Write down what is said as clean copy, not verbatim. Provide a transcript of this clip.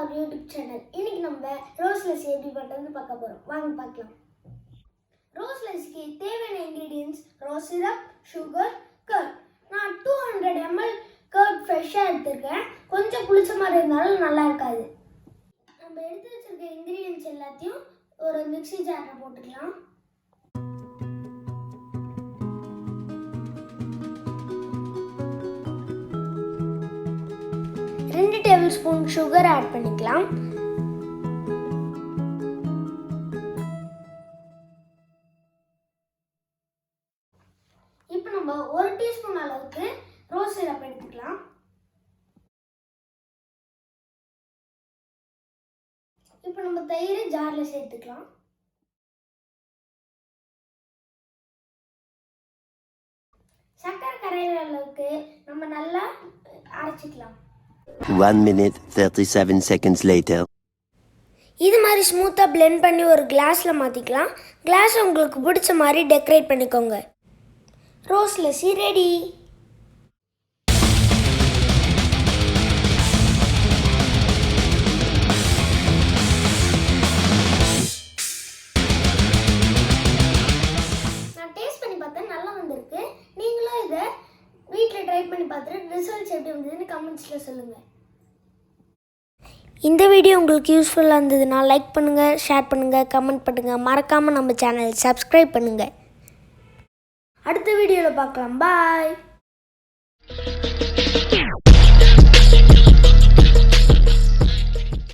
our YouTube channel. இன்னைக்கு நம்ம rose lassi எப்படி பண்றதுன்னு பார்க்க போறோம். வாங்க பார்க்கலாம். ரோஸ் லஸ்ஸிக்கு தேவையான ingredients rose syrup, sugar, curd. நான் 200 ml curd ஃப்ரெஷ்ஷா எடுத்துர்க்கேன். கொஞ்சம் புளிச்ச மாதிரி இருந்தாலும் நல்லா இருக்காது. நம்ம எடுத்து வச்சிருக்க ingredients எல்லாத்தையும் ஒரு மிக்ஸி ஜார்ல போட்டுக்கலாம். ரெண்டு டேபிள் ஸ்பூன் சுகர் ஆட் பண்ணிக்கலாம். இப்போ நம்ம 1 டீஸ்பூன் அளவுக்கு ரோஸ் சிரப் எடுத்துக்கலாம். இப்போ நம்ம தயிர் ஜார்ல சேர்த்துக்கலாம். சக்கரை கரையிற அளவுக்கு நம்ம நல்லா அரைச்சிக்கலாம். 1 minute 37 seconds later. இது மாதிரி ஸ்மூத்தாக பிளெண்ட் பண்ணி ஒரு கிளாஸில் மாற்றிக்கலாம். கிளாஸ் உங்களுக்கு பிடிச்ச மாதிரி டெக்கரேட் பண்ணிக்கோங்க. Rose lassi ready. நான் டேஸ்ட் பண்ணி பார்த்தேன், நல்லா வந்திருக்கு. நீங்களும் இதை வீட்டில் ட்ரை பண்ணி பார்த்துட்டு ரிசல்ட்ஸ் எப்படி வந்ததுன்னு கமெண்ட்ஸில் சொல்லுங்கள். இந்த வீடியோ உங்களுக்கு யூஸ்ஃபுல்லாக இருந்ததுன்னா லைக் பண்ணுங்கள், ஷேர் பண்ணுங்கள், கமெண்ட் பண்ணுங்கள். மறக்காமல் நம்ம சேனல் சப்ஸ்கிரைப் பண்ணுங்கள். அடுத்த வீடியோவில் பார்க்கலாம். பாய்.